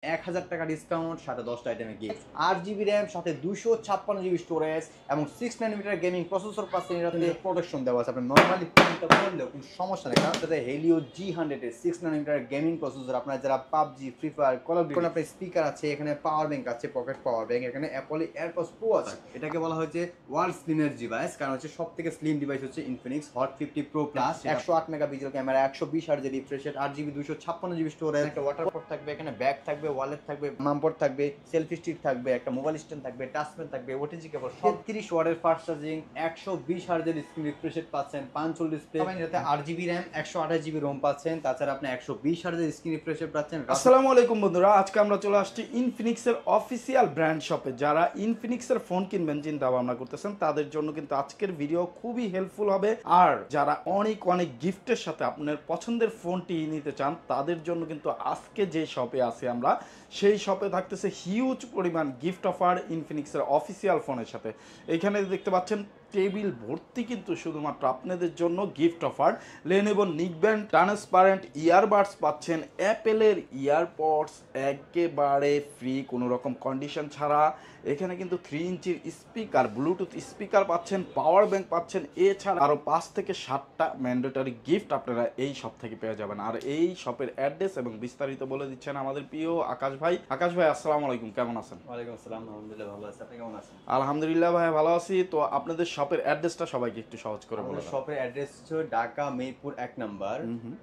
1000 টাকা ডিসকাউন্ট, সাথে 10টা আইটেমের গিফট, 8 জিবি র্যাম, সাথে 256 জিবি স্টোরেজ এবং 6 nm গেমিং প্রসেসর পাচ্ছেন। এটাতে প্রোটেকশন দেওয়া আছে, আপনি নর্মালি ফোনটা করলেও কোনো সমস্যা নেই, কারণ তাতে হেলিও G100 এর 6 nm গেমিং প্রসেসর। আপনার যারা PUBG, free fire, call of duty, আপনার স্পিকার আছে, এখানে পাওয়ার ব্যাংক আছে, পকেট পাওয়ার ব্যাংক, এখানে অ্যাপল এয়ারপডস প্রো আছে। এটাকে বলা হয়েছে ওয়ার্ল্ড স্লিমের ডিভাইস, কারণ হচ্ছে সব থেকে স্লিম ডিভাইস হচ্ছে Infinix hot 50 pro plus. 108 megapixel camera, 120 hertz refresh rate, 8 GB 256 GB storage, একটা ওয়াটারপ্রুফ থাকবে, এখানে ব্যাগ থাকবে, ওয়ালেট থাকবে, মামপট থাকবে, সেলফি স্টিক থাকবে, একটা মোবাইল স্ট্যান্ড থাকবে, টাচপ্যাড থাকবে, ওটিজি কেবল, 30 ওয়াটের ফাস্ট চার্জিং, 120 হার্জের স্ক্রিন রিফ্রেশ রেট পাচ্ছেন, পাঞ্চল ডিসপ্লে, এটাতে 8 জিবি র্যাম, 128 জিবি রোম পাচ্ছেন। তাছাড়া আপনি 120 হার্জের স্ক্রিন রিফ্রেশ রেট পাচ্ছেন। আসসালামু আলাইকুম বন্ধুরা, আজকে আমরা চলে আসছি ইনফিনিক্সের অফিসিয়াল ব্র্যান্ড শপে। যারা ইনফিনিক্সের ফোন কিনবেন চিন্তা ভাবনা করতেছেন, তাদের জন্য কিন্তু আজকের ভিডিও খুবই হেল্পফুল হবে। আর যারা অনেক অনেক গিফটের সাথে আপনার পছন্দের ফোনটি নিতে চান, তাদের জন্য কিন্তু আজকে যে শপে আছি আমরা, সেই শপে থাকতেছে হিউজ পরিমাণ গিফট অফার ইনফিনিক্সের অফিসিয়াল ফোনের সাথে। এইখানে দেখতে পাচ্ছেন টেবিল ভর্তি কিন্তু শুধুমাত্র আপনাদের জন্য gift offer. Lenovo neckband transparent earbuds পাচ্ছেন, অ্যাপেলের ইয়ারপডস একেবারে ফ্রি, কোনো রকম কন্ডিশন ছাড়া। এখানে কিন্তু 3 ইঞ্চির স্পিকার, ব্লুটুথ স্পিকার পাচ্ছেন, পাওয়ার ব্যাংক পাচ্ছেন, এছাড়া আরও 5 থেকে 7টা ম্যান্ডেটরি গিফট আপনারা এই শপ থেকে পেয়ে যাবেন। আর এই শপের অ্যাড্রেস এবং বিস্তারিত বলে দিচ্ছেন আমাদের প্রিয় আকাশ ভাই। আকাশ ভাই, আসসালামু আলাইকুম, কেমন আছেন? ওয়ালাইকুম আসসালাম, আলহামদুলিল্লাহ ভালো আছি, আপনি কেমন আছেন? আলহামদুলিল্লাহ ভাই, ভালো আছি। তো আপনাদের শপের অ্যাড্রেসটা সবাইকে একটু সহজ করে বলুন। শপের অ্যাড্রেস হচ্ছে Dhaka Mirpur 1 number,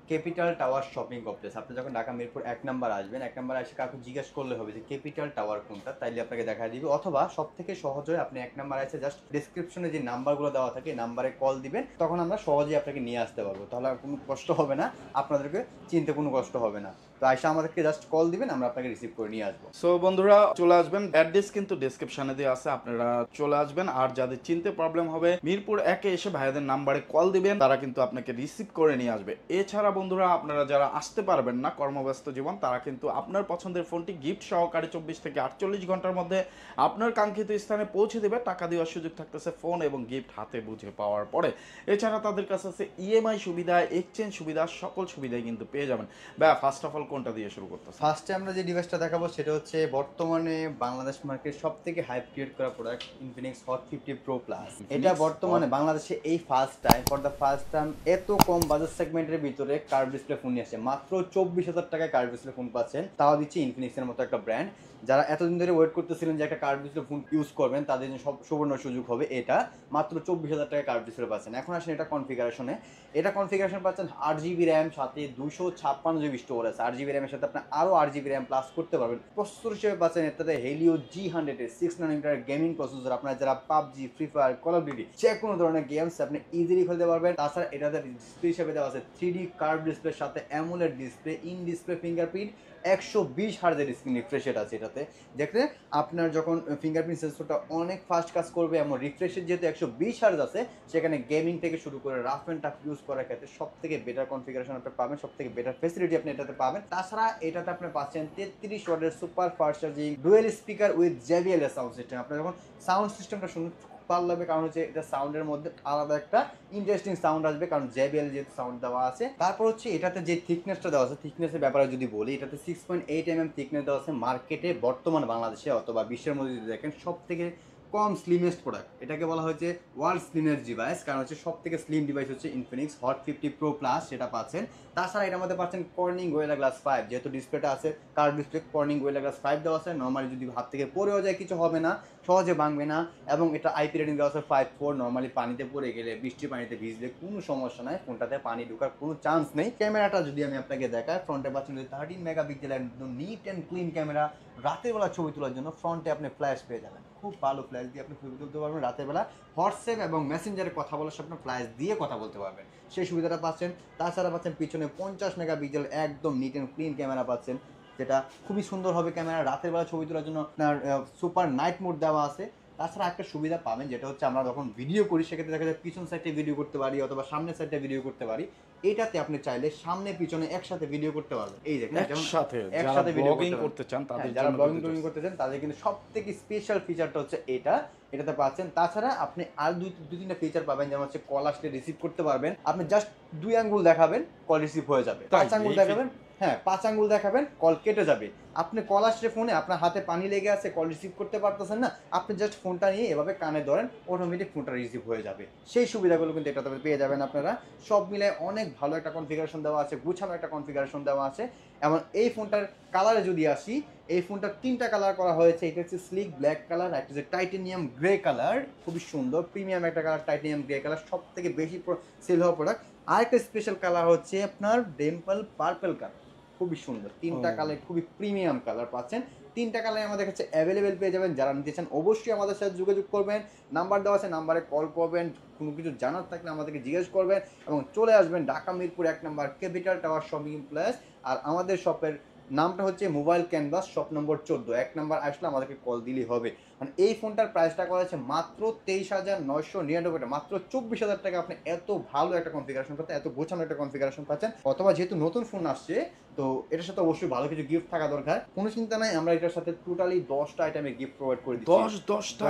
capital tower shopping complex. আপনি যখন ঢাকা মিরপুর 1 নাম্বার আসবেন, 1 নাম্বার এসে কাউকে জিজ্ঞেস করলে হবে যে ক্যাপিটাল টাওয়ার কোনটা, তাইলে আপনাকে দেখা দিবে। অথবা সব থেকে সহজ হয়, আপনি 1 নাম্বার এসে জাস্ট ডেসক্রিপশনে যে নাম্বারগুলো দেওয়া থাকে নাম্বারে কল দিবেন, তখন আমরা সহজেই আপনাকে নিয়ে আসতে পারবো। তাহলে আর কোনো কষ্ট হবে না, আপনাদেরকে চিনতে কোনো কষ্ট হবে না। তো আইসা আমাদেরকে জাস্ট কল দিবেন, আমরা আপনাকে রিসিভ করে নিয়ে আসবো। সো বন্ধুরা চলে আসবেন, অ্যাড্রেস কিন্তু ডেসক্রিপশনে দেওয়া আছে, আপনারা চলে আসবেন। আর যাদের চিনতে প্রবলেম হবে, মিরপুর 1-এ এসে ভাইয়াদের নাম্বারে কল দিবেন, তারা কিন্তু আপনাকে রিসিভ করে নিয়ে আসবে। এছাড়া বন্ধুরা, আপনারা যারা আসতে পারবেন না, কর্মব্যস্ত জীবন, তারা কিন্তু আপনার পছন্দের ফোনটি গিফট সহকারে 24 থেকে 48 ঘন্টার মধ্যে আপনার কাঙ্ক্ষিত স্থানে পৌঁছে দেবে। টাকা দেওয়ার সুযোগ থাকতেছে ফোন এবং গিফট হাতে বুঝে পাওয়ার পরে। এছাড়া তাদের কাছে আছে ইএমআই সুবিধা, এক্সচেঞ্জ সুবিধা, সকল সুবিধাই কিন্তু পেয়ে যাবেন। ভাই, ফার্স্ট অফ অল কোনটা দিয়ে শুরু করতে? ফার্স্টে আমরা যে ডিভাইসটা দেখাবো সেটা হচ্ছে বর্তমানে বাংলাদেশ মার্কেট সব থেকে হাইপ ক্রিয়েট করা product, Infinix hot 50 pro plus. এটা বর্তমানে বাংলাদেশে এই first time, for the first time এত কম বাজেট সেগমেন্টের ভিতরে কার্ভ ডিসপ্লে ফোন নিয়ে আসছে। মাত্র 24,000 টাকায় কার্ভ ডিসপ্লে ফোন পাচ্ছেন, তাও দিচ্ছে ইনফিনিক্সের মতো একটা ব্র্যান্ড। যারা এতদিন ধরে ওয়েট করতেছিলেন যে একটা কার্ভ ডিসপ্লে ফোন ইউজ করবেন, তাদের জন্য সব সুবর্ণ সুযোগ হবে। এটা মাত্র 24,000 টাকায় কার্ভ ডিসপ্লে পাচ্ছেন। এখন আসেন এটা কনফিগারেশনে। এটা কনফিগারেশন পাচ্ছেন 8 জিবি র্যাম, সাথে 256 জিবি স্টোরেজ। 8 জিবি র্যামের সাথে আপনি আরও 8 জিবি র্যাম প্লাস করতে পারবেন। প্রসেসর হিসেবে পাচ্ছেন এটাতে হেলিও G100 এর 6 nm গেমিং প্রসেসর। আপনার যারা PUBG, free fire, call of duty যে কোনো ধরনের গেমস আপনি ইজিলি খেলতে পারবেন। তাছাড়া এটাতে ডিসপ্লে হিসেবে দেওয়া আছে 3D কার্ভ ডিসপ্লের সাথে AMOLED display, in display fingerprint, 120 হার্জের স্ক্রিন রিফ্রেশ রেট আছে এটাতে। দেখলে আপনার যখন ফিঙ্গারপ্রিন্ট সেন্সরটা অনেক ফাস্ট কাজ করবে, এবং রিফ্রেশ রেট যেহেতু 120 হার্জ আছে, সেখানে গেমিং থেকে শুরু করে রাফ অ্যান্ড টাফ ইউজ করার ক্ষেত্রে সব থেকে বেটার কনফিগারেশন আপনি পাবেন, সব থেকে বেটার ফেসিলিটি আপনি এটাতে পাবেন। তাছাড়া এটাতে আপনি পাচ্ছেন 33 ওয়াটের super fast charging, dual speaker with JBL এর সাউন্ড সিস্টেম। আপনার যখন সাউন্ড সিস্টেমটা শুনুন ভালো লাগবে, কারণ হচ্ছে এটা সাউন্ডের মধ্যে আলাদা একটা ইন্টারেস্টিং সাউন্ড আসবে, কারণ JBL যেহেতু সাউন্ড দেওয়া আছে। তারপর হচ্ছে এটাতে যে থিকনেসটা দেওয়া আছে, থিকনেসের ব্যাপারে যদি বলি, এটাতে 6.8 mm থিকনেস দেওয়া আছে। মার্কেটে বর্তমান বাংলাদেশে অথবা বিশ্বের মধ্যে যদি দেখেন, সব থেকে কম স্লিমেস্ট প্রোডাক্ট। এটাকে বলা হয়েছে ওয়ার্ল্ড স্লিমের ডিভাইস, কারণ হচ্ছে সব থেকে স্লিম ডিভাইস হচ্ছে ইনফিনিক্স হট 50 প্রো প্লাস, সেটা পাচ্ছেন। তাছাড়া এটার মধ্যে পাচ্ছেন কর্নিং গোয়েলা গ্লাস 5, যেহেতু ডিসপ্লেটা আছে কার্ভ ডিসপ্লে, কর্নিং গোয়েলা গ্লাস 5 দেওয়া আছে। নর্মালি যদি হাত থেকে পড়েও যায় কিছু হবে না, সহজে ভাঙবে না। এবং এটা IP রেটিং দেওয়া আছে 5.4। নর্মালি পানিতে পড়ে গেলে, বৃষ্টির পানিতে ভিজলে কোনো সমস্যা নাই, ফোনটাতে পানি ঢোকার কোনো চান্স নেই। ক্যামেরাটা যদি আমি আপনাকে দেখাই, ফ্রন্টে পাচ্ছেন 13 মেগাপিক্সেল, একদম নিট অ্যান্ড ক্লিন ক্যামেরা। রাতের বেলা ছবি তোলার জন্য ফ্রন্টে আপনি ফ্ল্যাশ পেয়ে যাবেন, খুব ভালো ফ্ল্যাশ দিয়ে আপনি ছবি তুলতে পারবেন। রাতের বেলা হোয়াটসঅ্যাপ এবং মেসেঞ্জারে কথা বলার সময় আপনার ফ্ল্যাশ দিয়ে কথা বলতে পারবেন, সেই সুবিধাটা পাচ্ছেন। তাছাড়া পাচ্ছেন পিছনে 50 মেগাপিক্সেল একদম নিট অ্যান্ড ক্লিন ক্যামেরা পাচ্ছেন, যেটা খুবই সুন্দর হবে ক্যামেরা। রাতের বেলা ছবি তোলার জন্য আপনার সুপার নাইট মোড দেওয়া আছে। তাছাড়া একটা সুবিধা পাবেন, যেটা হচ্ছে আমরা যখন ভিডিও করি, সেক্ষেত্রে দেখা যায় পিছন সাইডে ভিডিও করতে পারি অথবা সামনের সাইডে ভিডিও করতে পারি। এটাতে আপনি চাইলে সামনে পিছনে একসাথে ভিডিও করতে পারবেন। এই দেখেন, একসাথে ব্লগিং করতে চান, তাদের যারা ব্লগিং করতে চান, তাদের কিন্তু সব থেকে স্পেশাল ফিচারটা হচ্ছে এটাতে পাচ্ছেন। তাছাড়া আপনি আর দুই তিনটা ফিচার পাবেন, যেমন হচ্ছে কল আসলে রিসিভ করতে পারবেন। আপনি জাস্ট 2 আঙ্গুল দেখাবেন, কল রিসিভ হয়ে যাবে। 5 আঙ্গুল দেখাবেন, হ্যাঁ 5 আঙ্গুল দেখাবেন, কল কেটে যাবে। আপনি কল আসছে ফোনে, আপনার হাতে পানি লেগে আছে, কল রিসিভ করতে পারতেছেন না, আপনি জাস্ট ফোনটা নিয়ে এভাবে কানে ধরেন, অটোমেটিক ফোনটা রিসিভ হয়ে যাবে। সেই সুবিধাগুলো কিন্তু এটাতে পেয়ে যাবেন আপনারা। সব মিলে অনেক ভালো একটা কনফিগারেশন দেওয়া আছে, গুছানো একটা কনফিগারেশন দেওয়া আছে। এবং এই ফোনটার কালারে যদি আসি, এই ফোনটার 3টা কালার করা হয়েছে। এটা হচ্ছে স্লিক ব্ল্যাক কালার, একটা হচ্ছে টাইটেনিয়াম গ্রে কালার, খুবই সুন্দর প্রিমিয়াম একটা কালার টাইটেনিয়াম গ্রে কালার, সব থেকে বেশি সেল হওয়া প্রোডাক্ট। আরেকটা স্পেশাল কালার হচ্ছে আপনার ডেম্পল পার্পল কালার, খুবই সুন্দর। 3টা কালার খুবই প্রিমিয়াম কালার পাচ্ছেন। 3টা কালার আমাদের কাছে অ্যাভেলেবেল পেয়ে যাবেন। যারা নিতে চান অবশ্যই আমাদের সাথে যোগাযোগ করবেন, নাম্বার দেওয়া আছে, নাম্বারে কল করবেন, কোনো কিছু জানার থাকলে আমাদেরকে জিজ্ঞেস করবেন এবং চলে আসবেন ঢাকা মিরপুর 1 নম্বর ক্যাপিটাল টাওয়ার শপিং প্লেস। আর আমাদের শপের নামটা হচ্ছে মোবাইল ক্যানভাস, শপ নম্বর 14, 1 নম্বর আসলে আমাদেরকে কল দিলেই হবে। মানে এই ফোনটার প্রাইসটা করা হচ্ছে মাত্র 23,999 টাকা, মাত্র 24,000 টাকা আপনি এত ভালো একটা কনফিগারেশন পাচ্ছেন, এত গোছানো একটা কনফিগারেশন পাচ্ছেন। অথবা যেহেতু নতুন ফোন আসছে, তো এটার সাথে অবশ্যই ভালো কিছু গিফট থাকা দরকার। কোনো চিন্তা নাই, আমরা এটার সাথে টোটালি 10টা আইটেমের গিফট প্রোভাইড করে দিচ্ছি। 10টা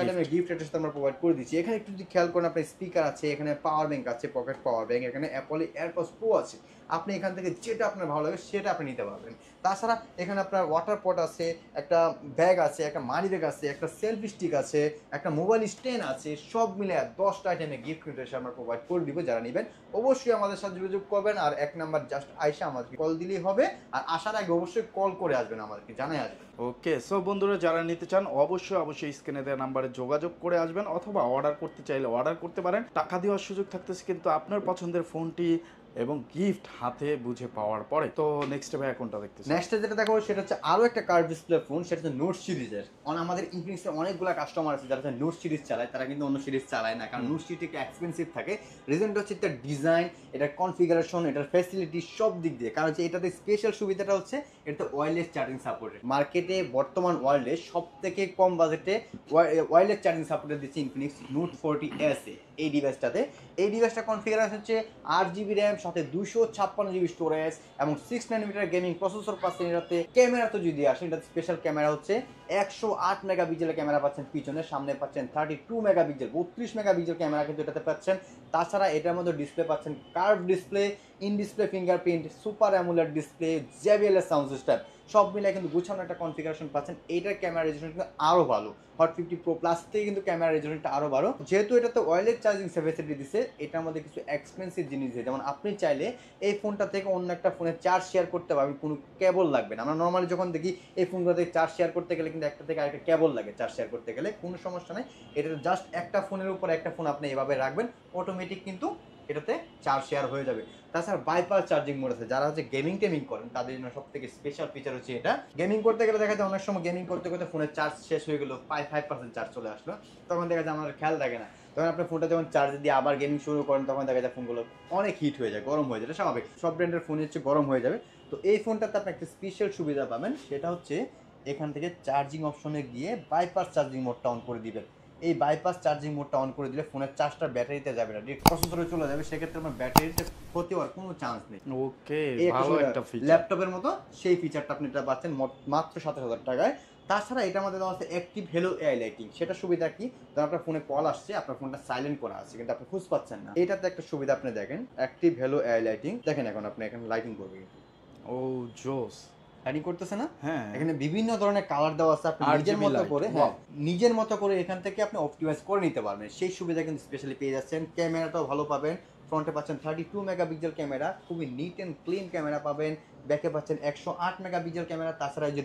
আইটেমের গিফট এটার সাথে আমরা প্রোভাইড করে দিচ্ছি। এখানে একটু যদি খেয়াল করেন, আপনার স্পিকার আছে, এখানে পাওয়ার ব্যাংক আছে, পকেট পাওয়ার ব্যাংক, এখানে অ্যাপল এয়ারপডস প্রো আছে। আপনি এখান থেকে যেটা আপনার ভালো লাগে সেটা আপনি নিতে পারবেন। তাছাড়া এখানে আপনার ওয়াটার পট আছে, একটা ব্যাগ আছে, একটা মানি ব্যাগ আছে, একটা সেলফি স্টিক আছে, একটা মোবাইল স্ট্যান্ড আছে, সব মিলে 10টা আইটেমের গিফট কিন্তু এসে আমরা প্রোভাইড করে দিব। যারা নেবেন অবশ্যই আমাদের সাথে যোগাযোগ করবেন। আর 1 নাম্বার জাস্ট আইসা আমাদেরকে কল দিলেই হবে। আর আসার আগে অবশ্যই কল করে আসবেন, আমাদেরকে জানাই আসবেন। ওকে, সো বন্ধুরা যারা নিতে চান অবশ্যই স্ক্রিনে দেওয়া নাম্বারে যোগাযোগ করে আসবেন, অথবা অর্ডার করতে চাইলে অর্ডার করতে পারেন। টাকা দেওয়ার সুযোগ থাকতেছে কিন্তু আপনার পছন্দের ফোনটি এবং গিফট হাতে বুঝে পাওয়ার পরে। তো নেক্সট ভাই কোনটা দেখতেছি? নেক্সট যেটা দেখাবো সেটা হচ্ছে আরো একটা কার্ভ ডিসপ্লে ফোন, সেটা হচ্ছে নোট সিরিজের। আমাদের ইনফিনিক্সের অনেকগুলো কাস্টমার আছে যারা নোট সিরিজ চালায়, তারা কিন্তু অন্য সিরিজ চালায় না, কারণ নোট সিরিজ একটু এক্সপেন্সিভ থাকে। রিজনটা হচ্ছে এটার ডিজাইন, এটার কনফিগারেশন, এটার ফ্যাসিলিটি সব দিক দিয়ে। কারণ হচ্ছে এটাতে স্পেশাল সুবিধাটা হচ্ছে এটাতে ওয়্যারলেস চার্জিং সাপোর্টেড। মার্কেটে বর্তমান ওয়ার্ল্ডে সব থেকে কম বাজেটে ওয়্যারলেস চার্জিং সাপোর্টেড দিচ্ছে ইনফিনিক্স নোট 40S এই ডিভাইসটাতে। এই ডিভাইসটা কনফিগারেশন হচ্ছে 8GB র্যাম, সাথে 256GB স্টোরেজ এবং 6 nm গেমিং প্রসেসর পাচ্ছেন। এটাতে ক্যামেরা তো যদি আসে, এটা স্পেশাল ক্যামেরা হচ্ছে 108 মেগাপিক্সেলের ক্যামেরা পাচ্ছেন পিছনে, সামনে পাচ্ছেন 32 মেগাপিক্সেল, 32 মেগাপিক্সেল ক্যামেরা কিন্তু এটাতে পাচ্ছেন। তাছাড়া এটার মধ্যে ডিসপ্লে পাচ্ছেন curve display, in display fingerprint, super AMOLED display, JBL sound system, সব মিলে কিন্তু গুছানো একটা কনফিগারেশন পাচ্ছেন। এইটার ক্যামেরা রেজলিউশন কিন্তু আরো ভালো, হট 50 প্রো প্লাস থেকে কিন্তু ক্যামেরা রেজলিউশনটা আরো ভালো। যেহেতু এটাতে ওয়্যারলেস চার্জিং ফ্যাসিলিটি দিচ্ছে, এটার মধ্যে কিছু এক্সপেন্সিভ জিনিস আছে। যেমন আপনি চাইলে এই ফোনটা থেকে অন্য একটা ফোনে চার্জ শেয়ার করতে পারবেন, কোনো কেবল লাগবে না। আমরা নর্মালি যখন দেখি এই ফোনগুলো থেকে চার্জ শেয়ার করতে গেলে কিন্তু একটা থেকে আরেকটা কেবল লাগে চার্জ শেয়ার করতে গেলে, কোনো সমস্যা নেই। এটা জাস্ট একটা ফোনের উপর একটা ফোন আপনি এভাবে রাখবেন, অটোমেটিক কিন্তু এটাতে চার্জ শেয়ার হয়ে যাবে। তাছাড়া বাইপাস চার্জিং মোড আছে, যারা হচ্ছে গেমিং টেমিং করেন তাদের জন্য সব থেকে স্পেশাল ফিচার হচ্ছে এটা। গেমিং করতে গেলে দেখা যায় অনেক সময় গেমিং করতে করতে ফোনের চার্জ শেষ হয়ে গেলো, 5% চার্জ চলে আসলো, তখন দেখা যায় আমার খেয়াল থাকে না। তখন আপনার ফোনটা যখন চার্জ দিয়ে আবার গেমিং শুরু করেন, তখন দেখা যায় ফোনগুলো অনেক হিট হয়ে যায়, গরম হয়ে যায়, স্বাভাবিক, সব ব্র্যান্ডের ফোন হচ্ছে গরম হয়ে যাবে। তো এই ফোনটাতে আপনি একটা স্পেশাল সুবিধা পাবেন, সেটা হচ্ছে এখান থেকে চার্জিং অপশনে গিয়ে বাইপাস চার্জিং মোডটা অন করে দিবেন। এই বাইপাস চার্জিং মোডটা অন করে দিলে ফোনের চার্জটা ব্যাটারিতে যাবে না, ডিরেক্ট প্রসেসরে চলে যাবে। সেক্ষেত্রে আপনার ব্যাটারিতে ক্ষতি হওয়ার কোনো চান্স নেই। ওকে, ভালো একটা ফিচার। ল্যাপটপের মতো সেই ফিচারটা আপনি এটা পাচ্ছেন মাত্র 27,000 টাকায়। তাছাড়া এটার মধ্যে দেওয়া আছে অ্যাক্টিভ হেলো এআই লাইটিং। সেটা সুবিধা কি? ধরুন আপনার ফোনে কল আসছে, আপনার ফোনটা সাইলেন্ট করা আছে কিন্তু আপনি খুঁজ পাচ্ছেন না, এটাতে একটা সুবিধা আপনি দেখেন, অ্যাক্টিভ হেলো এআই লাইটিং। দেখেন এখন আপনি এখানে লাইটিং করবেন, ও জোস, লাইটিং করতেছে না? হ্যাঁ, এখানে বিভিন্ন ধরনের কালার দেওয়া আছে, আপনি নিজের মতো করে, হ্যাঁ নিজের মতো করে এখান থেকে আপনি অপটিমাইজ করে নিতে পারবেন। সেই সুবিধা কিন্তু স্পেশালি পেয়ে যাচ্ছেন। ক্যামেরাটাও ভালো পাবেন, ফ্রন্টে পাচ্ছেন 32 মেগাপিক্সেল ক্যামেরা, খুবই নিট অ্যান্ড ক্লিন ক্যামেরা পাবেন। ব্যাকে পাচ্ছেন 108 মেগাপিক্সেল ক্যামেরা। তাছাড়া যে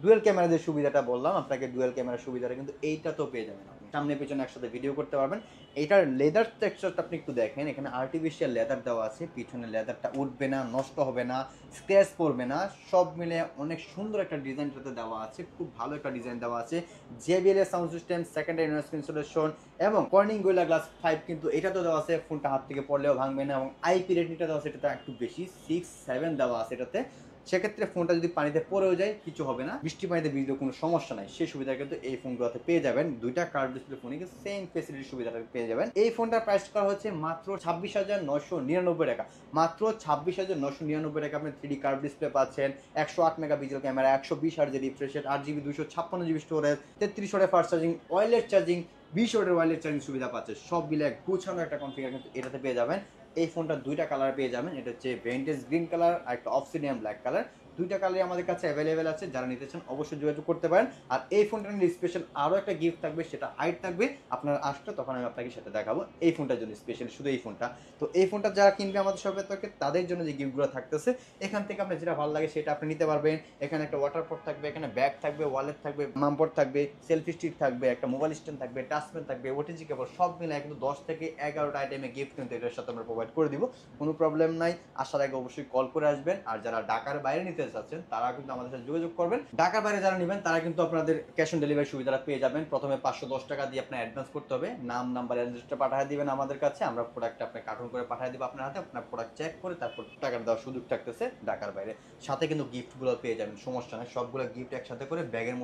ডুয়েল ক্যামেরা যে সুবিধাটা বললাম আপনাকে, ডুয়েল ক্যামেরার সুবিধাটা কিন্তু এইটা তো পেয়ে যাবেন আপনি, সামনে পেছনে একসাথে ভিডিও করতে পারবেন। এইটার লেদার টেক্সচারটা আপনি একটু দেখেন, এখানে আর্টিফিশিয়াল লেদার দেওয়া আছে, পিছনে লেদারটা উঠবে না, নষ্ট হবে না, স্ক্র্যাচ পড়বে না, সব মিলে অনেক সুন্দর একটা ডিজাইনটাতে দেওয়া আছে, খুব ভালো একটা ডিজাইন দেওয়া আছে। JBL sound system, secondary noise cancellation এবং কর্নিং গোরিলা গ্লাস 5 কিন্তু এটাতেও দেওয়া আছে, ফোনটা হাত থেকে পড়লেও ভাঙবে না। এবং IP রেটিংটা দেওয়া আছে এটাতে একটু বেশি, 6.7 দেওয়া আছে এটাতে। সেক্ষেত্রে ফোনটা যদি পানিতে পড়েও যায় কিছু হবে না, বৃষ্টি পানিতে ভিজলেও কোনো সমস্যা নাই। সেই সুবিধা কিন্তু এই ফোনগুলোতে পেয়ে যাবেন। দুইটা কার্ভ ডিসপ্লে ফোনে কিন্তু সেম ফেসিলিটি সুবিধাটা পেয়ে যাবেন। এই ফোনটার প্রাইস করা হচ্ছে মাত্র 26,999 টাকা, মাত্র 26,999 টাকা। আপনি 3D কার্ভ ডিসপ্লে পাচ্ছেন, 108 megapixel camera, 120 hertz refresh rate, 8GB 256GB storage, 33 ওয়াটের ফাস্ট চার্জিং, ওয়্যারলেস চার্জিং, 20 ওয়াটের ওয়্যারলেস চার্জিং সুবিধা পাচ্ছে। সব মিলে গোছানো একটা কনফিগার কিন্তু এটাতে পেয়ে যাবেন। এই ফোনটা দুইটা কালার পেয়ে যাবেন, এটা হচ্ছে ভেন্টেজ গ্রিন কালার আর একটা অবসিডিয়ান ব্ল্যাক কালার। দুইটা কালারই আমাদের কাছে অ্যাভেলেবেল আছে, যারা নিতে চান অবশ্যই যোগাযোগ করতে পারেন। আর এই ফোনটা নিয়ে স্পেশাল আরও একটা গিফট থাকবে, সেটা হাইট থাকবে, আপনার আসলে তখন আমি আপনাকে সেটা দেখাবো এই ফোনটার জন্য স্পেশাল, শুধু এই ফোনটা। তো এই ফোনটা যারা কিনবে আমাদের শপে থেকে তাদের জন্য যে গিফটগুলো থাকতেছে, এখান থেকে আপনার যেটা ভালো লাগে সেটা আপনি নিতে পারবেন। এখানে একটা ওয়াটার পট থাকবে, এখানে ব্যাগ থাকবে, ওয়ালেট থাকবে, মামপট থাকবে, সেলফি স্টিক থাকবে, একটা মোবাইল স্ট্যান্ড থাকবে, টাচপেন থাকবে, ওটিজি কেবল, সব মিলে কিন্তু 10 থেকে 11টা আইটেমে গিফট কিন্তু এটার সাথে আমরা প্রোভাইড করে দিব। কোনো প্রবলেম নাই, আসার আগে অবশ্যই কল করে আসবেন। আর যারা ঢাকার বাইরে নিতে চাচ্ছেন তারা কিন্তু আমাদের সাথে যোগাযোগ করবেন। ঢাকার বাইরে যারা নেবেন তারা কিন্তু আপনাদের ক্যাশ অন ডেলিভারি সুবিধাটা পেয়ে যাবেন। প্রথমে 510 টাকা দিয়ে আপনার অ্যাডভান্স করতে হবে, নাম নাম্বার অ্যাড্রেসটা পাঠিয়ে দিবেন আমাদের কাছে, আমরা প্রোডাক্টটা আপনার কার্টুন করে পাঠিয়ে দিব আপনার হাতে, আপনার প্রোডাক্ট চেক করে তারপর টাকা দেওয়ার সুযোগ থাকতেছে ঢাকার বাইরে। সাথে কিন্তু গিফটগুলো পেয়ে যাবেন, সমস্যা নেই, সবগুলো গিফট একসাথে করে ব্যাগের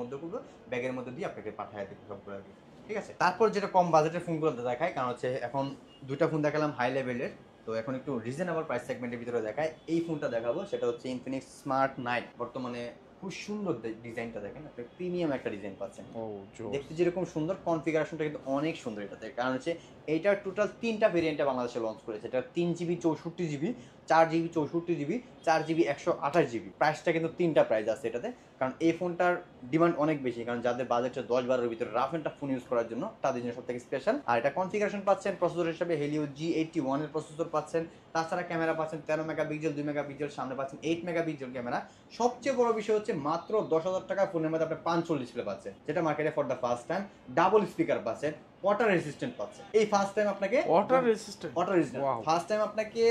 মধ্যে দিয়ে আপনাকে পাঠিয়ে দিব সবগুলো গিফট, ঠিক আছে। তারপর যেটা কম বাজেটের ফোনগুলো দেখায়, কারণ হচ্ছে এখন দুইটা ফোন দেখালাম হাই লেভেলের, তো এখন একটু রিজনেবল প্রাইস সেগমেন্টের ভিতরে দেখায়। এই ফোনটা দেখাবো, সেটা হচ্ছে ইনফিনিক্স স্মার্ট 9। বর্তমানে খুব সুন্দর ডিজাইনটা দেখেন, আপনি প্রিমিয়াম একটা ডিজাইন পাচ্ছেন। দেখতে যেরকম সুন্দর, কনফিগারেশনটা কিন্তু অনেক সুন্দর এটাতে, কারণ হচ্ছে এইটার টোটাল 3টা ভেরিয়েন্টে বাংলাদেশে লঞ্চ করেছে। এটা 3GB 64GB, 4GB 64GB, 4GB 128GB। প্রাইসটা কিন্তু 3টা প্রাইস আছে এটাতে, কারণ এই ফোনটার ডিমান্ড অনেক বেশি, কারণ যাদের বাজেটটা 10-12 ভিতরে rough and tough phone use করার জন্য তাদের জন্য সব থেকে স্পেশাল। আর এটা কনফিগারেশন পাচ্ছেন প্রসেসর হিসেবে হেলিও G81 এর প্রসেসর পাচ্ছেন। তাছাড়া ক্যামেরা পাচ্ছেন 13 মেগাপিক্সেল, 2 মেগাপিক্সেল, সামনে পাচ্ছেন 8 মেগাপিক্সেল ক্যামেরা। সবচেয়ে বড় বিষয় হচ্ছে মাত্র 10,000 টাকা ফোনের মধ্যে আপনি 5 ডিসপ্লে পাচ্ছেন, যেটা মার্কেটে for the first time. Double speaker পাচ্ছেন, ওয়াটার রেসিস্ট্যান্ট পাচ্ছেন, এই ফার্স্ট টাইম আপনাকে ওয়াটার রেজিস্ট্যান্ট ফার্স্ট টাইম আপনাকে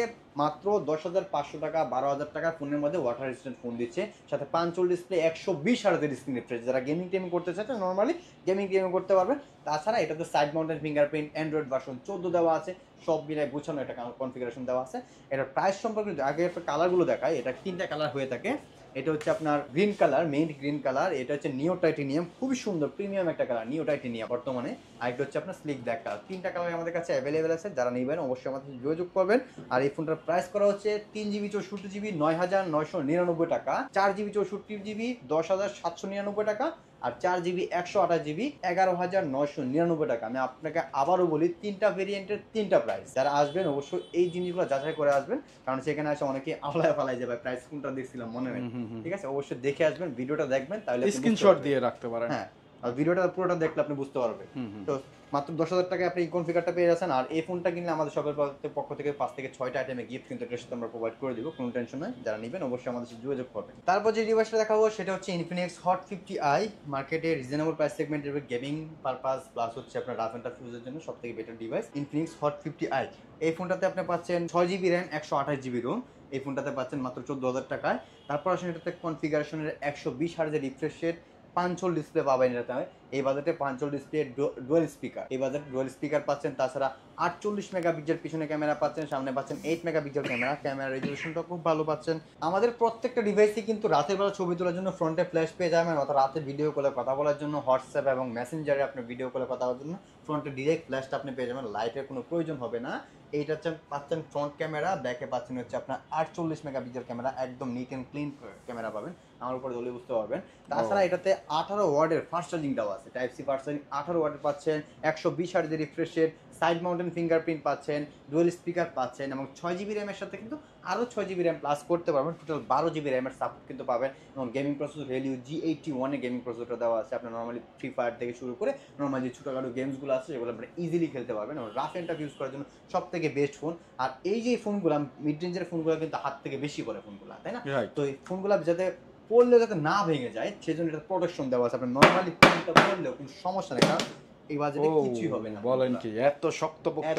মাত্র 10,500 টাকা 12,000 টাকা ফোনের মধ্যে ওয়াটার রেসিস্ট্যান্ট ফোন দিচ্ছে, সাথে 5 ডিসপ্লে, 120 হার্জের স্ক্রিন রিফ্রেশ। যারা গেমিং টেমিং করতে চাচ্ছেন নর্মালি গেমিং করতে পারবেন। তাছাড়া এটাতে side mounted fingerprint, Android version 14 দেওয়া আছে, সব মিলে গুছানো একটা কনফিগারেশন দেওয়া আছে। এটার প্রাইস সম্পর্কে আগে একটা কালারগুলো দেখায়, এটা 3টা কালার হয়ে থাকে। এটা হচ্ছে আপনার green colour, main green colour, এটা হচ্ছে নিও টাইটেনিয়াম, খুবই সুন্দর প্রিমিয়াম একটা কালার নিও টাইটেনিয়াম বর্তমানে। আর এটা হচ্ছে আপনার স্লিক ব্ল্যাক কালার। 3টা কালার আমাদের কাছে অ্যাভেলেবেল আছে, যারা নেবেন অবশ্যই আমাদের সাথে যোগাযোগ করবেন। আর এই ফোনটার প্রাইস করা হচ্ছে 3GB 64GB 9,999 টাকা, 4GB 64GB 10,799 টাকা, আর 4GB 128GB 11,999 টাকা। আমি আপনাকে আবারও বলি, 3টা ভেরিয়েন্টের 3টা প্রাইস। যারা আসবেন অবশ্যই এই জিনিসগুলো যাচাই করে আসবেন, কারণ সেখানে আসে অনেকে আওলায় ফালাই যাবে প্রাইস কোনটা দেখছিলাম মনে নেই, ঠিক আছে। অবশ্যই দেখে আসবেন, ভিডিওটা দেখবেন, তাহলে স্ক্রিনশট দিয়ে রাখতে পারেন। হ্যাঁ, আর ভিডিওটা পুরোটা দেখলে আপনি বুঝতে পারবেন। তো মাত্র 10,000 টাকায় আপনি এই কনফিগারটা পেয়ে যাচ্ছেন। আর এই ফোনটা কিনলে আমাদের শপের পক্ষ থেকে 5 থেকে 6টা আইটেমে গিফট কিন্তু এটার সাথে আমরা প্রোভাইড করে দিব, কোনো টেনশন নাই। যারা নেবেন অবশ্যই আমাদের সাথে যোগাযোগ করবেন। তারপর যে ডিভাইসটা দেখাবো সেটা হচ্ছে ইনফিনিক্স হট 50i। মার্কেটে রিজনেবল প্রাইস সেগমেন্টের গেমিং পারপাস প্লাস হচ্ছে আপনার রাফ এন্ড টাফ ইউজের জন্য সব থেকে better device Infinix hot 50i। এই ফোনটাতে আপনি পাচ্ছেন 6GB র্যাম, 128GB রোম। এই ফোনটাতে পাচ্ছেন মাত্র 14,000 টাকায়। তারপর আসেন এটাতে কনফিগারেশনের 120 হার্জের রিফ্রেশ রেট, 5 ডিসপ্লে পাবেন এটাতে। এই বাজেটে 5 ডিসপ্লে, ডুয়াল স্পিকার, এই বাজেটে ডুয়াল স্পিকার পাচ্ছেন। তাছাড়া 48 মেগাপিক্সেল পিছনে ক্যামেরা পাচ্ছেন, সামনে পাচ্ছেন 8 মেগাপিক্সেল ক্যামেরা। ক্যামেরা রেজলিউশনটা খুব ভালো পাচ্ছেন। আমাদের প্রত্যেকটা ডিভাইসই কিন্তু রাতের বেলা ছবি তোলার জন্য ফ্রন্টে ফ্ল্যাশ পেয়ে যাবেন, অর্থাৎ রাতে ভিডিও কলে কথা বলার জন্য হোয়াটসঅ্যাপ এবং মেসেঞ্জারে আপনি ভিডিও কলে কথা বলার জন্য ফ্রন্টে ডিরেক্ট ফ্ল্যাশটা আপনি পেয়ে যাবেন, লাইটের কোনো প্রয়োজন হবে না। এইটা হচ্ছে পাচ্ছেন ফ্রন্ট ক্যামেরা, ব্যাকে পাচ্ছেন হচ্ছে আপনার 48 মেগাপিক্সেল ক্যামেরা, একদম নিট অ্যান্ড ক্লিন ক্যামেরা পাবেন, আমার উপরে ধরলে বুঝতে পারবেন। তাছাড়া এটাতে 18 ওয়াটের ফাস্ট চার্জিং দেওয়া আছে, টাইপ সি ফাস্ট চার্জিং 18 ওয়াটের পাচ্ছেন, 120 হার্জের refresh rate, side mounted fingerprint পাচ্ছেন, ডুয়াল স্পিকার পাচ্ছেন, এবং 6GB র্যামের সাথে কিন্তু আরও 6GB র্যাম প্লাস করতে পারবেন, টোটাল 12GB র্যামের সাপোর্ট কিন্তু পাবেন। এবং গেমিং প্রসেসর হেলিও G81 এর গেমিং প্রসেসরটা দেওয়া আছে। আপনার নর্মালি ফ্রি ফায়ার থেকে শুরু করে নর্মালি যে ছোটোখাটো গেমসগুলো আছে সেগুলো আপনারা ইজিলি খেলতে পারবেন, এবং রাফ এন্ড টাফ ইউজ করার জন্য সব থেকে বেস্ট ফোন। আর এই যে ফোনগুলো মিড রেঞ্জের ফোনগুলো কিন্তু হাত থেকে বেশি পড়ে ফোনগুলো, তাই না? তো এই ফোনগুলো যাতে পড়লে যাতে না ভেঙে যায় সেজন্য এটা প্রোটেকশন দেওয়া আছে। আপনার নর্মালি ফোনটা পড়লেও কোনো সমস্যা নেই, কারণ এই বাজেটে কিছুই হবে না। বলেন কি, এত শক্তপোক্ত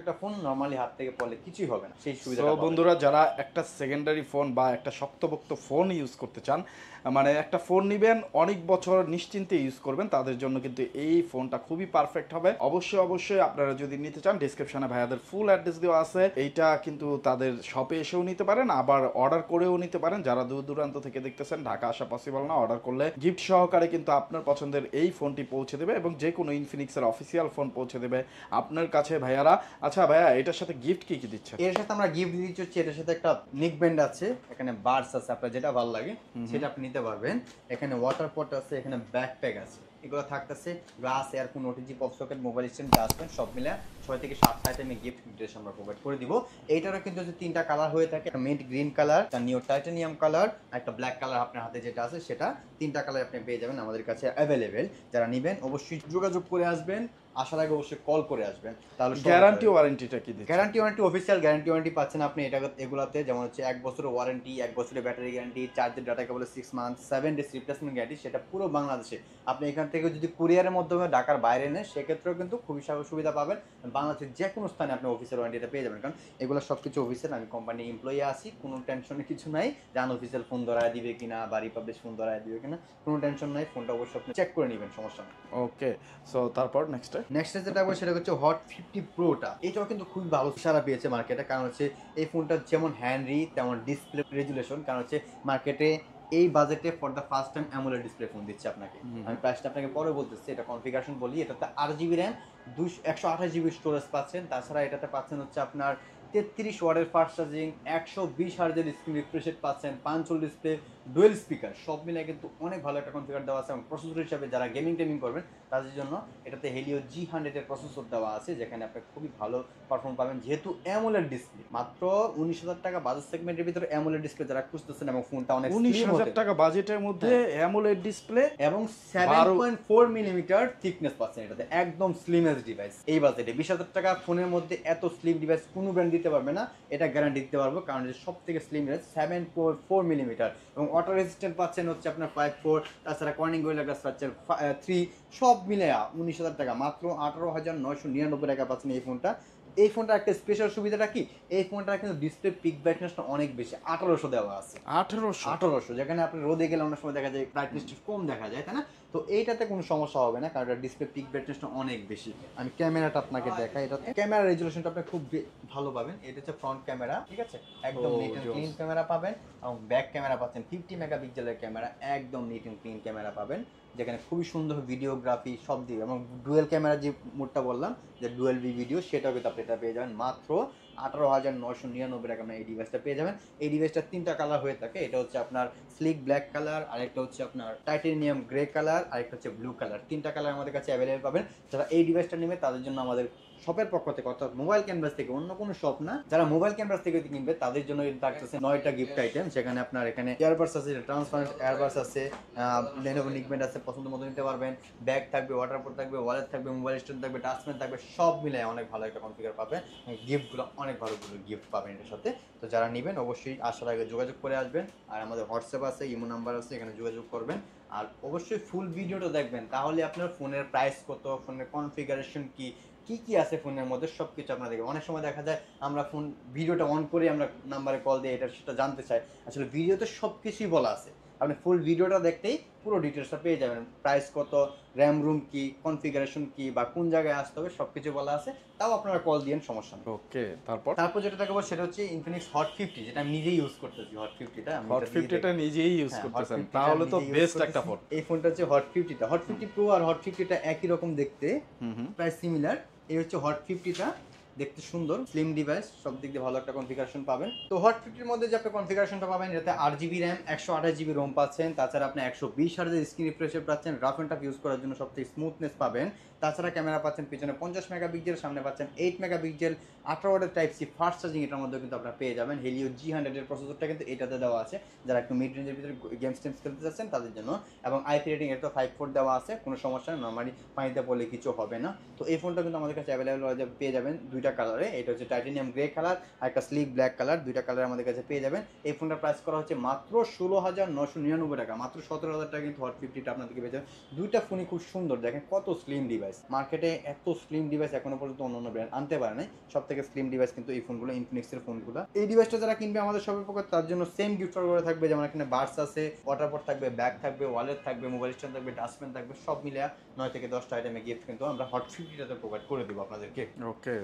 একটা ফোন নরমালি হাত থেকে পড়লে কিছুই হবে না, সেই সুবিধা। তো বন্ধুরা, যারা একটা সেকেন্ডারি ফোন বা একটা শক্তপোক্ত ফোন ইউজ করতে চান, মানে একটা ফোন নেবেন অনেক বছর নিশ্চিন্তে ইউজ করবেন, তাদের জন্য কিন্তু এই ফোনটা খুবই পারফেক্ট হবে। অবশ্যই আপনারা যদি নিতে চান, ডেসক্রিপশনে ভাইয়াদের ফুল অ্যাড্রেস দেওয়া আছে। এইটা কিন্তু তাদের শপে এসেও নিতে পারেন, আবার অর্ডার করেও নিতে পারেন। যারা দূর দূরান্ত থেকে দেখতেছেন, ঢাকা আসা পসিবল না, অর্ডার করলে গিফট সহকারে কিন্তু আপনার পছন্দের এই ফোনটি পৌঁছে দেবে, এবং যে কোনো ইনফিনিক্সের অফিসিয়াল ফোন পৌঁছে দেবে আপনার কাছে ভাইয়ারা। আচ্ছা ভাইয়া, এটার সাথে গিফট কি কি দিচ্ছে? এর সাথে আমরা গিফট দিচ্ছি হচ্ছে, এটার সাথে একটা নেক ব্যান্ড আছে, এখানে বার্ডস আছে, আপনার যেটা ভালো লাগে সেটা আপনি নিতে পারবেন। এখানে ওয়াটার পট আছে, এখানে ব্যাকপ্যাক আছে, এগুলো থাকতেছে glass, earphone, OTG, pop socket, mobile stand, dustbin সব মিলে 6 থেকে 7 আইটেমে গিফট ড্রেস আমরা প্রোভাইড করে দিব। এইটারও কিন্তু হচ্ছে 3টা কালার হয়ে থাকে, একটা মিন্ট গ্রিন কালার, একটা নিও টাইটানিয়াম কালার, একটা ব্ল্যাক কালার আপনার হাতে যেটা আছে সেটা, 3টা কালার আপনি পেয়ে যাবেন আমাদের কাছে অ্যাভেলেবেল। যারা নেবেন অবশ্যই যোগাযোগ করে আসবেন, আসার আগে অবশ্যই কল করে আসবেন। তাহলে গ্যারান্টি ওয়ারেন্টিটা কি দিচ্ছেন? Guarantee warranty official guarantee warranty পাচ্ছেন আপনি এটা এগুলাতে, যেমন হচ্ছে 1 বছরের ওয়ারেন্টি, 1 বছরের ব্যাটারি গ্যারান্টি, চার্জের data cable 6 month, 7 days replacement guarantee, সেটা পুরো বাংলাদেশে। আপনি এখান থেকে যদি কুরিয়ারের মাধ্যমে ঢাকার বাইরে নেন সেক্ষেত্রেও কিন্তু খুবই সুবিধা পাবেন। বাংলাদেশের যে কোনো স্থানে আপনি অফিসের ওয়ারেন্টিটা পেয়ে যাবেন, কারণ এগুলো সব কিছু অফিসের, আমি কোম্পানি এমপ্লয়ি আছি, কোনো টেনশনের কিছু নাই যে আনঅফিসিয়াল ফোন ধরায় দিবে কিনা বা রিপাবলিশ ফোন ধরায় দিবে কিনা, কোনো টেনশন নাই। ফোনটা অবশ্যই আপনি চেক করে নেবেন, সমস্যা নেই। ওকে, সো তারপর নেক্সট যেটা হবে সেটা হচ্ছে হট 50 প্রোটা। এটাও কিন্তু খুবই ভালো সাড়া পেয়েছে মার্কেটে, কারণ হচ্ছে এই ফোনটা যেমন হ্যান্ডি তেমন ডিসপ্লে রেজুলেশন, কারণ হচ্ছে মার্কেটে এই বাজেটে for the first time AMOLED display phone দিচ্ছে আপনাকে। আমি প্রাইসটা আপনাকে পরে বলতেছি, এটা কনফিগারেশন বলি। এটাতে 8GB র্যাম, 128GB স্টোরেজ পাচ্ছেন। তাছাড়া এটাতে পাচ্ছেন হচ্ছে আপনার 33 ওয়াটের ফাস্ট চার্জিং, 120 হার্জের স্ক্রিন রিফ্রেশ রেট পাচ্ছেন, পাঞ্চল ডিসপ্লে, ডুয়েল স্পিকার, সব মিলে কিন্তু অনেক ভালো একটা কনফিগার দেওয়া আছে। এবং প্রসেসর হিসাবে যারা গেমিং টেমিং করবেন তাদের জন্য এটাতে হেলিও G100 এর প্রসেসর দেওয়া আছে, যেখানে আপনি খুবই ভালো পারফর্ম পাবেন। যেহেতু অ্যামোলেড ডিসপ্লে, মাত্র 19,000 টাকা বাজেট সেগমেন্টের ভিতরে অ্যামোলেড ডিসপ্লে যারা খুঁজতেছেন এবং ফোনটা অনেক 19,000 টাকা বাজেটের মধ্যে অ্যামোলেড ডিসপ্লে এবং 7.4 মিলিমিটার থিকনেস পাচ্ছেন এটাতে, একদম স্লিমেস্ট ডিভাইস। এই বাজেটে 20,000 টাকা ফোনের মধ্যে এত স্লিম ডিভাইস কোনো ব্র্যান্ড দিতে পারবে না, এটা গ্যারান্টি দিতে পারবো, কারণ এটা সব থেকে স্লিম ডিভাইস, 7.4 মিলিমিটার। এবং ওয়াটার রেজিস্ট্যান্ট পাচ্ছেন হচ্ছে আপনার 5.4, তাছাড়া কর্নিং গোরিলা গ্লাস পাচ্ছেন 3, সব মিলে 19,000 টাকা মাত্র 18,999 টাকা পাচ্ছেন এই ফোনটা। এই ফোনটার একটা স্পেশাল সুবিধাটা কি, এই ফোনটার কিন্তু ডিসপ্লে পিক ব্রাইটনেসটা অনেক বেশি, 1800 দেওয়া আছে। 1800, যেখানে আপনি রোদে গেলে অনেক সময় দেখা যায় ব্রাইটনেসটা কম দেখা যায়, তাই না? তো এইটাতে কোনো সমস্যা হবে না, কারণ এটা ডিসপ্লে পিক ব্রাইটনেসটা অনেক বেশি। আমি ক্যামেরাটা আপনাকে দেখাই, এটাতে ক্যামেরা রেজুলেশনটা আপনি খুব ভালো পাবেন। এটা হচ্ছে ফ্রন্ট ক্যামেরা, ঠিক আছে, একদম নিট এন্ড ক্লিন ক্যামেরা পাবেন। এবং ব্যাক ক্যামেরা পাচ্ছেন 50 মেগাপিক্সেলের ক্যামেরা, একদম নিট এন্ড ক্লিন ক্যামেরা পাবেন, যেখানে খুবই সুন্দর ভিডিওগ্রাফি সব দিয়ে। এবং ডুয়েল ক্যামেরা যে মোডটা বললাম যে ডুয়েল ভিডিও, সেটাও কিন্তু আপনি এটা পেয়ে যাবেন মাত্র 18,999 টাকা। এই ডিভাইসটা পেয়ে যাবেন। এই ডিভাইসটার 3টা কালার হয়ে থাকে, এটা হচ্ছে আপনার স্লিক ব্ল্যাক কালার, আরেকটা হচ্ছে আপনার টাইটেনিয়াম গ্রে কালার, আরেকটা হচ্ছে ব্লু কালার। 3টা কালার আমাদের কাছে অ্যাভেলেবল পাবেন। যারা এই ডিভাইসটা নেবে তাদের জন্য আমাদের শপের পক্ষ থেকে, অর্থাৎ মোবাইল ক্যানভাস থেকে, অন্য কোনো শপ না, যারা মোবাইল ক্যানভাস থেকে কিনবে তাদের জন্য থাকতেছে 9টা গিফট আইটেম, সেখানে আপনার এখানে ইয়ারবাডস আছে, ট্রান্সপারেন্ট ইয়ারবাডস আছে, লেনোভো নিকবেন্ড আছে, পছন্দ মতো নিতে পারবেন। ব্যাগ থাকবে, ওয়াটারপ্রুফ থাকবে, ওয়ালেট থাকবে, মোবাইল স্ট্যান্ড থাকবে, টাচপ্যান থাকবে, সব মিলে অনেক ভালো একটা কনফিগার পাবেন। গিফটগুলো অনেক ভালো গিফট পাবেন এটার সাথে। তো যারা নেবেন অবশ্যই আসার আগে যোগাযোগ করে আসবেন। আর আমাদের হোয়াটসঅ্যাপ আছে, ইমো নাম্বার আছে, এখানে যোগাযোগ করবেন। আর অবশ্যই ফুল ভিডিওটা দেখবেন, তাহলে আপনার ফোনের প্রাইস কত, ফোনের কনফিগারেশন কি কি আছে ফোনের মধ্যে সবকিছু আপনারা দেখবেন। অনেক সময় দেখা যায় আমরা ফোন ভিডিওটা অন করে আমরা নাম্বারে কল দিয়ে এটা সেটা জানতে চাই, আসলে ভিডিওতে সব কিছুই বলা আছে। আপনি ফুল ভিডিওটা দেখতেই পুরো ডিটেলসটা পেয়ে যাবেন, প্রাইস কত, র্যাম রুম কি, কনফিগারেশন কি, বা কোন জায়গায় আসতে হবে সব কিছু বলা আছে। তাও আপনারা কল দিয়েন, সমস্যা নেই। ওকে, তারপর যেটা দেখাবো সেটা হচ্ছে ইনফিনিক্স হট 50, যেটা আমি নিজেই ইউজ করতেছি। হট 50টা হট 50টা নিজেই ইউজ করতেছেন, তাহলে তো বেস্ট একটা ফোন। এই ফোনটা হচ্ছে হট 50টা, হট 50 প্রো আর হট 50টা একই রকম দেখতে, প্রায় সিমিলার। এই হচ্ছে হট 50টা, দেখতে সুন্দর, স্লিম ডিভাইস, সব দিক দিয়ে ভালো একটা কনফিগারেশন পাবেন। তো হট 50-র মধ্যে যে আপনি কনফিগারেশনটা পাবেন, এটাতে 8GB র্যাম, 128GB রোম পাচ্ছেন। তাছাড়া আপনি 120 হার্জের স্ক্রিন রিফ্রেশ রেট পাচ্ছেন, রাফ এন্ড টাফ ইউজ করার জন্য সবথেকে স্মুথনেস পাবেন। তাছাড়া ক্যামেরা পাচ্ছেন পিছনে 50 মেগাপিক্সেল, সামনে পাচ্ছেন 8 মেগাপিক্সেল, 18 ওয়াটের টাইপ সি ফাস্ট চার্জিং এটার মধ্যে কিন্তু আপনারা পেয়ে যাবেন। হেলিও G100 এর প্রসেসরটা কিন্তু এটাতে দেওয়া আছে, যারা একটু মিড রেঞ্জের ভিতরে গেমস খেলতে চাচ্ছেন তাদের জন্য। এবং আইপি রেটিং এটা 5.4 দেওয়া আছে, কোনো সমস্যা নেই, নর্মালি পানিতে পড়লে কিছু হবে না। তো এই ফোনটা কিন্তু আমাদের কাছে অ্যাভেলেবল পেয়ে যাবেন 2টা কালারে, এটা হচ্ছে টাইটেনিয়াম গ্রে কালার আর একটা স্লিক ব্ল্যাক কালার, 2টা কালার আমাদের কাছে পেয়ে যাবেন। এই ফোনটার প্রাইস করা হচ্ছে মাত্র 16,999 টাকা, মাত্র 17,000 টাকা কিন্তু হট 50টা আপনাদেরকে পেয়ে যাবেন। 2টা ফোনই খুব সুন্দর, দেখেন কত স্লিম ডিভাইস। মার্কেটে এত স্লিম ডিভাইস এখনো পর্যন্ত অন্য ব্র্যান্ড আনতে পারে নাই, সব থেকে স্লিম ডিভাইস কিন্তু এই ফোনগুলো, ইনফিনিক্সের ফোনগুলো। এই ডিভাইসটা যারা কিনবে আমাদের শপের পক্ষ, তার জন্য সেম গিফট করে থাকবে, যেমন এখানে বার্স আছে, ওয়াটারপট থাকবে, ব্যাগ থাকবে, ওয়ালেট থাকবে, মোবাইল স্ট্যান্ড থাকবে, ডাস্টবিন থাকবে, সব মিলে 9 থেকে 10টা আইটেমে গিফট কিন্তু আমরা হট 50টাতে প্রোভাইড করে দেবো আপনাদেরকে। ওকে,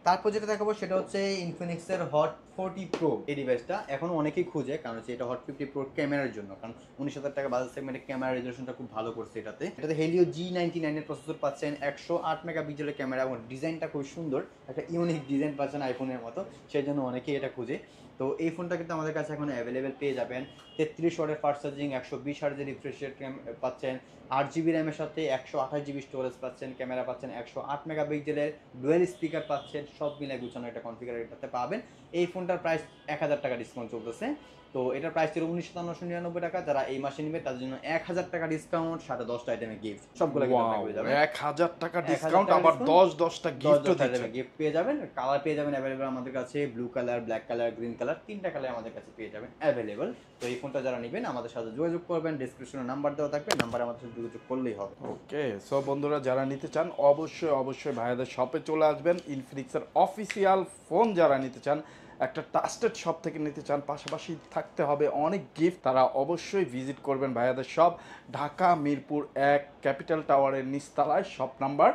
তারপর যেটা দেখাবো সেটা হচ্ছে ইনফিনিক্সের হট 40 প্রো। এই ডিভাইসটা এখন অনেকেই খুঁজে, কারণ হচ্ছে এটা হট 50 প্রো ক্যামেরার জন্য, কারণ 19,000 টাকা বাজেট সেগমেন্টে ক্যামেরা রেজুলেশনটা খুব ভালো করছে এটাতে হেলিও G99 এর প্রসেসর পাচ্ছেন, 108 মেগাপিক্সেলের ক্যামেরা, এবং ডিজাইনটা খুব সুন্দর, একটা ইউনিক ডিজাইন পাচ্ছেন আইফোনের মতো, সেই জন্য অনেকেই এটা খুঁজে। তো তো এই ফোনটা কিন্তু আমাদের কাছে এখন অ্যাভেলেবেল পেয়ে যাবেন। 33 ওয়াটের ফাস্ট চার্জিং, 120 হার্জের রিফ্রেশ রেট পাচ্ছেন, 8 GB র্যামের সাথে 128 GB স্টোরেজ পাচ্ছেন, ক্যামেরা পাচ্ছেন 108 মেগাপিক্সেলের, ডুয়েল স্পিকার পাচ্ছেন, সব মিলে গুছানো একটা কনফিগারেটরতে পাবেন। এই ফোনটার প্রাইস 1000 টাকা ডিসকাউন্ট চলতেছে। তো এটার প্রাইস ছিল 19,799 টাকা। যারা এই মাসে নিবে তাদের জন্য 1000 টাকা ডিসকাউন্ট, সাথে 10টা আইটেমে গিফট, সবগুলো পেয়ে যাবেন। 1000 টাকা ডিসকাউন্ট, আবার 10টা গিফট দিচ্ছে। গিফট পেয়ে যাবেন। কালার পেয়ে যাবেন অ্যাভেলেবল আমাদের কাছে, blue colour, black colour, green colour, 3টা কালার আমাদের কাছে পেয়ে যাবেন অ্যাভেলেবল। তো এই ফোনটা যারা নেবেন আমাদের সাথে যোগাযোগ করবেন, ডেসক্রিপশনে নাম্বার দেওয়া থাকবে, নাম্বারে আমাদের সাথে যোগাযোগ করলেই হবে। ওকে, সো বন্ধুরা যারা নিতে চান অবশ্যই ভাইয়াদের শপে চলে আসবেন। ইনফিনিক্সের অফিসিয়াল ফোন যারা নিতে চান, একটা ট্রাস্টেড শপ থেকে নিতে চান, পাশাপাশি থাকতে হবে অনেক গিফট, তারা অবশ্যই ভিজিট করবেন ভাইয়াদের শপ, ঢাকা মিরপুর 1 ক্যাপিটাল টাওয়ারের নিচতলায়, শপ নাম্বার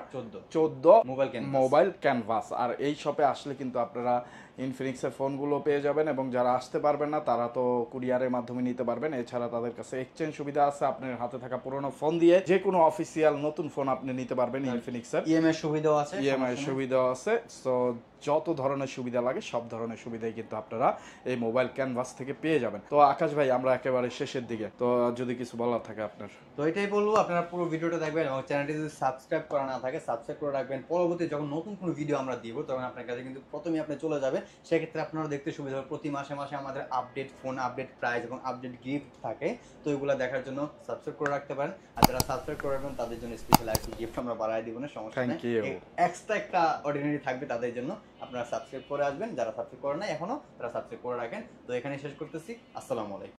14 মোবাইল ক্যানভাস। আর এই শপে আসলে কিন্তু আপনারা ইনফিনিক্সের ফোনগুলো পেয়ে যাবেন, এবং যারা আসতে পারবেন না তারা তো কুরিয়ারের মাধ্যমে নিতে পারবেন। এছাড়া তাদের কাছে এক্সচেঞ্জ সুবিধা আছে, আপনার হাতে থাকা পুরনো ফোন দিয়ে যে কোনো অফিসিয়াল নতুন ফোন আপনি নিতে পারবেন ইনফিনিক্সের। ইএমআই সুবিধাও আছে, সো যত ধরনের সুবিধা লাগে সব ধরনের সুবিধাই কিন্তু আপনারা এই মোবাইল ক্যানভাস থেকে পেয়ে যাবেন। তো আকাশ ভাই, আমরা একেবারে শেষের দিকে, তো যদি কিছু বলার থাকে আপনার। তো এটাই বলবো, আপনারা পুরো ভিডিওটা দেখবেন এবং চ্যানেলটি যদি সাবস্ক্রাইব করা না থাকে সাবস্ক্রাইব করে রাখবেন। পরবর্তী যখন নতুন কোনো ভিডিও আমরা দিব তখন আপনার কাছে কিন্তু প্রথমেই আপনি চলে যাবেন। সেক্ষেত্রে আপনারা দেখতে সুবিধা হবে। প্রতি মাসে আমাদের আপডেট ফোন, আপডেট প্রাইস এবং আপডেট গিফট থাকে। তো এগুলো দেখার জন্য সাবস্ক্রাইব করে রাখতে পারেন। আর যারা সাবস্ক্রাইব করে রাখবেন তাদের জন্য স্পেশাল একটা গিফট আমরা বাড়াই দিব না, সমস্যা নেই। এক্সট্রা একটা অর্ডিনারি থাকবে তাদের জন্য, আপনারা সাবস্ক্রাইব করে আসবেন। যারা সাবস্ক্রাইব করে নাই এখনো, তারা সাবস্ক্রাইব করে রাখেন। তো এখানে শেষ করতেছি। আসসালামু আলাইকুম।